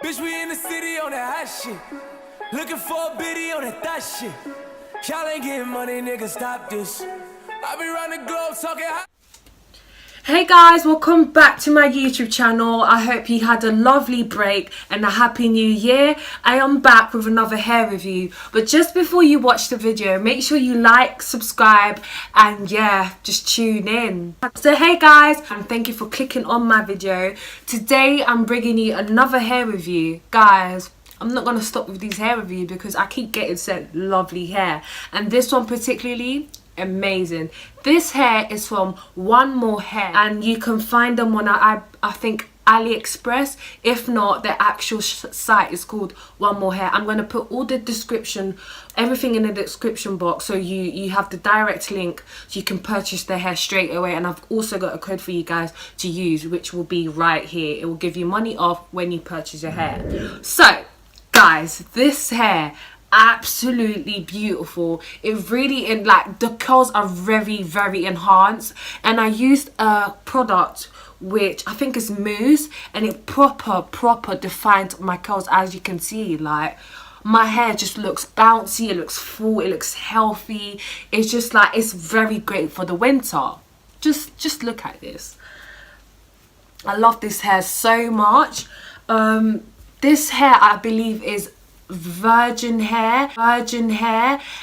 Bitch, we in the city on that hot shit. Looking for a biddy on that thot shit. Y'all ain't getting money, nigga, stop this. I be round the globe talking hot. Hey guys, welcome back to my YouTube channel. I hope you had a lovely break and a happy new year. I am back with another hair review, but just before you watch the video, make sure you like, subscribe, and yeah, just tune in. So hey guys, and thank you for clicking on my video. Today I'm bringing you another hair review. Guys, I'm not going to stop with these hair reviews because I keep getting sent lovely hair, and this one particularly, amazing. This hair is from One More Hair, and you can find them on I think AliExpress. If not, their actual site is called One More Hair. I'm going to put all the description, everything in the description box, so you have the direct link so you can purchase their hair straight away. And I've also got a code for you guys to use, which will be right here. It will give you money off when you purchase your hair. So guys, this hair, absolutely beautiful. It really, like, the curls are very enhanced, and I used a product which I think is mousse, and it proper defined my curls. As you can see, like, my hair just looks bouncy, it looks full, it looks healthy. It's just like, it's very great for the winter. Just look at this. I love this hair so much. This hair, I believe, is virgin hair,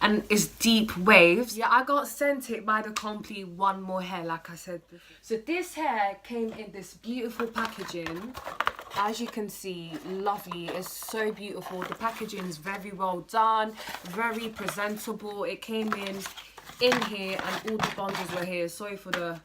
and it's deep waves. Yeah, I got sent it by the company One More Hair, like I said before. So this hair came in this beautiful packaging. As you can see, lovely. It's so beautiful. The packaging is very well done, very presentable. It came in here, and all the bundles were here. Sorry for the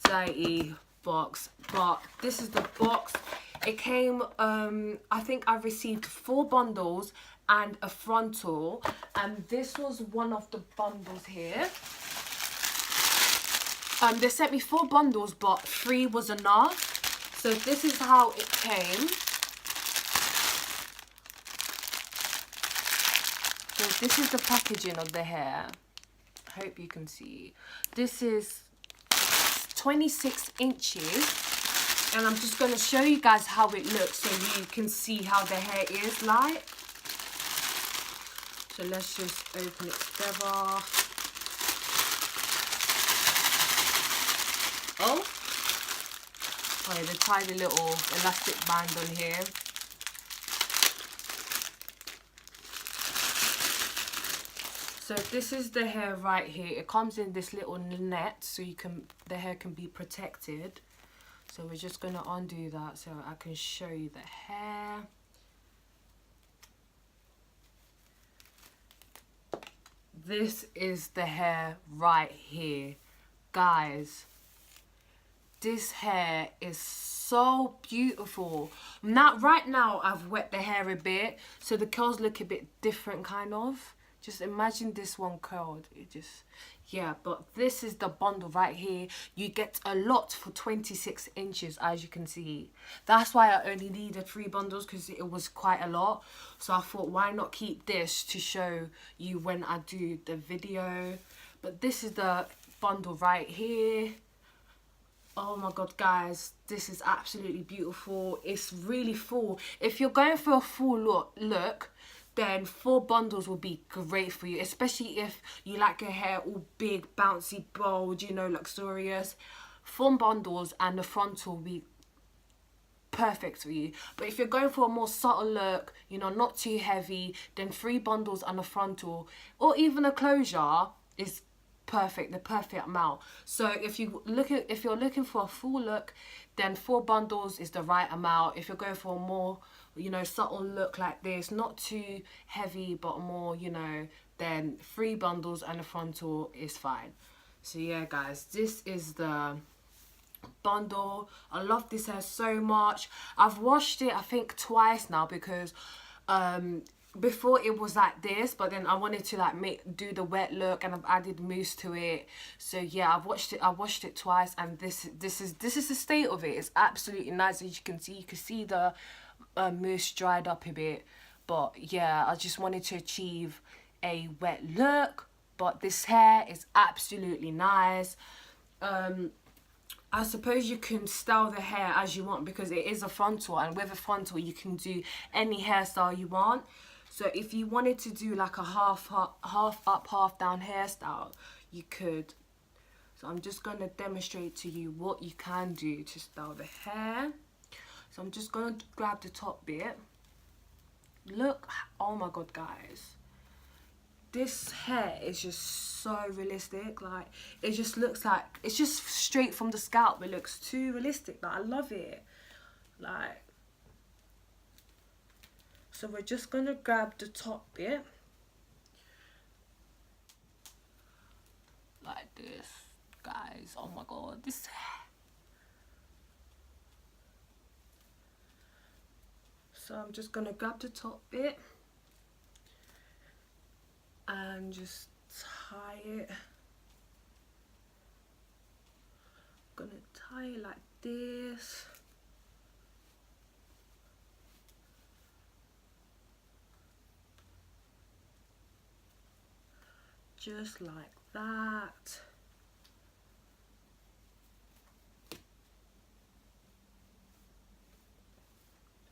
dirty box, but this is the box. It came, I think I received 4 bundles and a frontal, and this was one of the bundles here. They sent me 4 bundles, but 3 was enough. So this is how it came. So this is the packaging of the hair. I hope you can see. This is 26 inches. And I'm just going to show you guys how it looks so you can see how the hair is like. So let's just open it together. Oh, they tied a little elastic band on here. So this is the hair right here. It comes in this little net so the hair can be protected. So we're just going to undo that so I can show you the hair. This is the hair right here. Guys, this hair is so beautiful. Right now I've wet the hair a bit, so the curls look a bit different, kind of. Just imagine this one curled. Yeah, but this is the bundle right here. You get a lot for 26 inches, as you can see. That's why I only needed 3 bundles, because it was quite a lot. So I thought, why not keep this to show you when I do the video. But this is the bundle right here. Oh my god, guys, this is absolutely beautiful. It's really full. If you're going for a full look, then 4 bundles will be great for you, especially if you like your hair all big, bouncy, bold, you know, luxurious. 4 bundles and the frontal will be perfect for you. But if you're going for a more subtle look, you know, not too heavy, then 3 bundles and a frontal, or even a closure, is perfect, the perfect amount. So if you're looking for a full look, then 4 bundles is the right amount. If you're going for a more, you know, subtle look like this, not too heavy but more, you know, then 3 bundles and a frontal is fine. So yeah guys, this is the bundle. I love this hair so much. I've washed it I think twice now, because before it was like this, but then I wanted to like do the wet look, and I've added mousse to it. So yeah, I washed it twice, and this is the state of it. It's absolutely nice. As you can see the mousse dried up a bit, but yeah, I just wanted to achieve a wet look. But this hair is absolutely nice. I suppose you can style the hair as you want because it is a frontal, and with a frontal you can do any hairstyle you want. So if you wanted to do like a half up, half down hairstyle, you could. So I'm just going to demonstrate to you what you can do to style the hair. So I'm just going to grab the top bit. Look, oh my god guys, this hair is just so realistic. Like, it just looks like it's just straight from the scalp. It looks too realistic. Like, I love it. Like, so we're just gonna grab the top bit like this, guys. Oh my god, this hair. So I'm just gonna grab the top bit and just tie it. Gonna tie it like this. Just like that.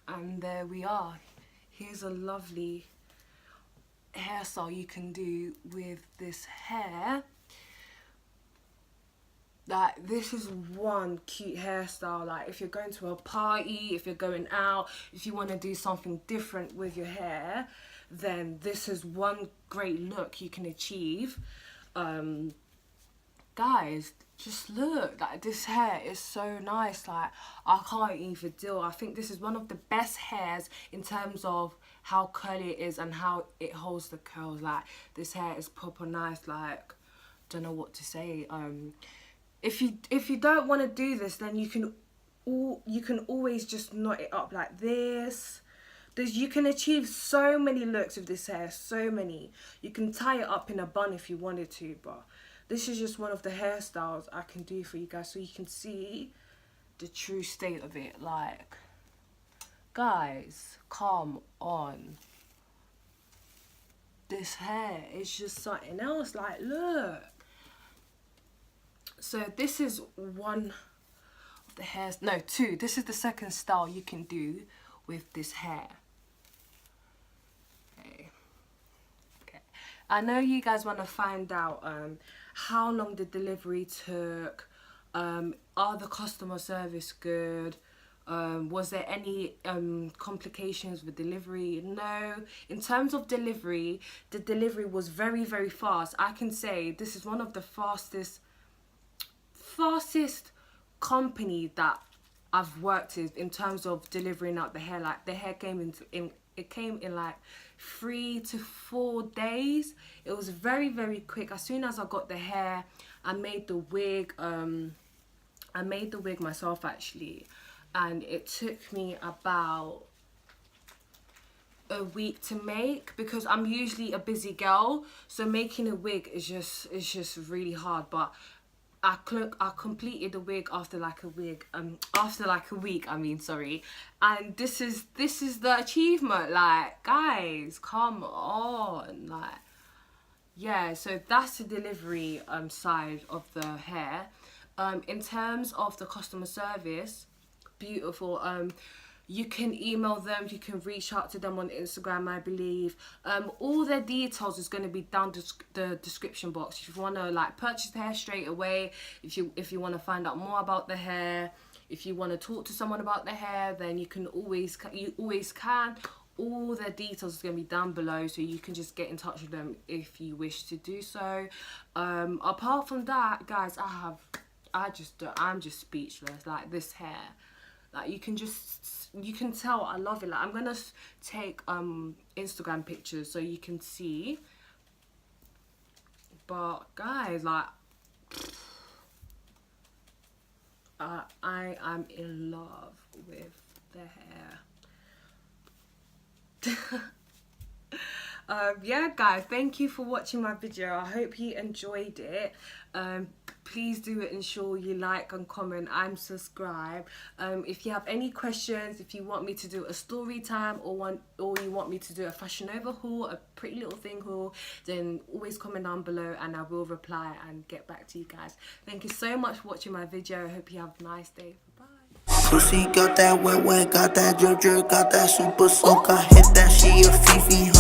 And there we are. Here's a lovely hairstyle you can do with this hair. Like, this is one cute hairstyle. Like, if you're going to a party, if you're going out, if you want to do something different with your hair, then this is one great look you can achieve. Guys, just look, like, this hair is so nice. Like, I can't even deal. I think this is one of the best hairs in terms of how curly it is and how it holds the curls. Like, this hair is proper nice. Like, don't know what to say. If you don't want to do this, then you can always just knot it up like this. You can achieve so many looks with this hair, so many. You can tie it up in a bun if you wanted to, but this is just one of the hairstyles I can do for you guys so you can see the true state of it. Like, guys, come on. This hair is just something else. Like, look. So this is one of the hairs, no, two. This is the second style you can do with this hair. Okay. I know you guys want to find out how long the delivery took. Are the customer service good? Was there any complications with delivery? No. In terms of delivery, the delivery was very, very fast. I can say this is one of the fastest company that I've worked with in terms of delivering out the hair. Like, the hair came in like 3 to 4 days. It was very, very quick. As soon as I got the hair, I made the wig. I made the wig myself actually, and it took me about a week to make because I'm usually a busy girl, so making a wig is just really hard. But I completed the wig after like a week. I mean, sorry. And this is the achievement. Like, guys, come on. Like, yeah. So that's the delivery side of the hair. In terms of the customer service, beautiful. You can email them, you can reach out to them on Instagram, I believe. All their details is going to be down the description box. If you want to like purchase the hair straight away, if you want to find out more about the hair, if you want to talk to someone about the hair, then you always can. All their details is going to be down below, so you can just get in touch with them if you wish to do so. Apart from that, guys, I'm just speechless. Like, this hair, like, you can tell I love it. Like, I'm gonna take Instagram pictures so you can see. But guys, like, I am in love with the hair. Yeah guys, thank you for watching my video. I hope you enjoyed it. please do ensure you like and comment and subscribe. If you have any questions, if you want me to do a story time or you want me to do a Fashion Nova haul, a Pretty Little Thing haul, then always comment down below and I will reply and get back to you guys. Thank you so much for watching my video. I hope you have a nice day. Bye. Pussy got that wet, got that drip, got that super soak. I hit that, she a Fifi.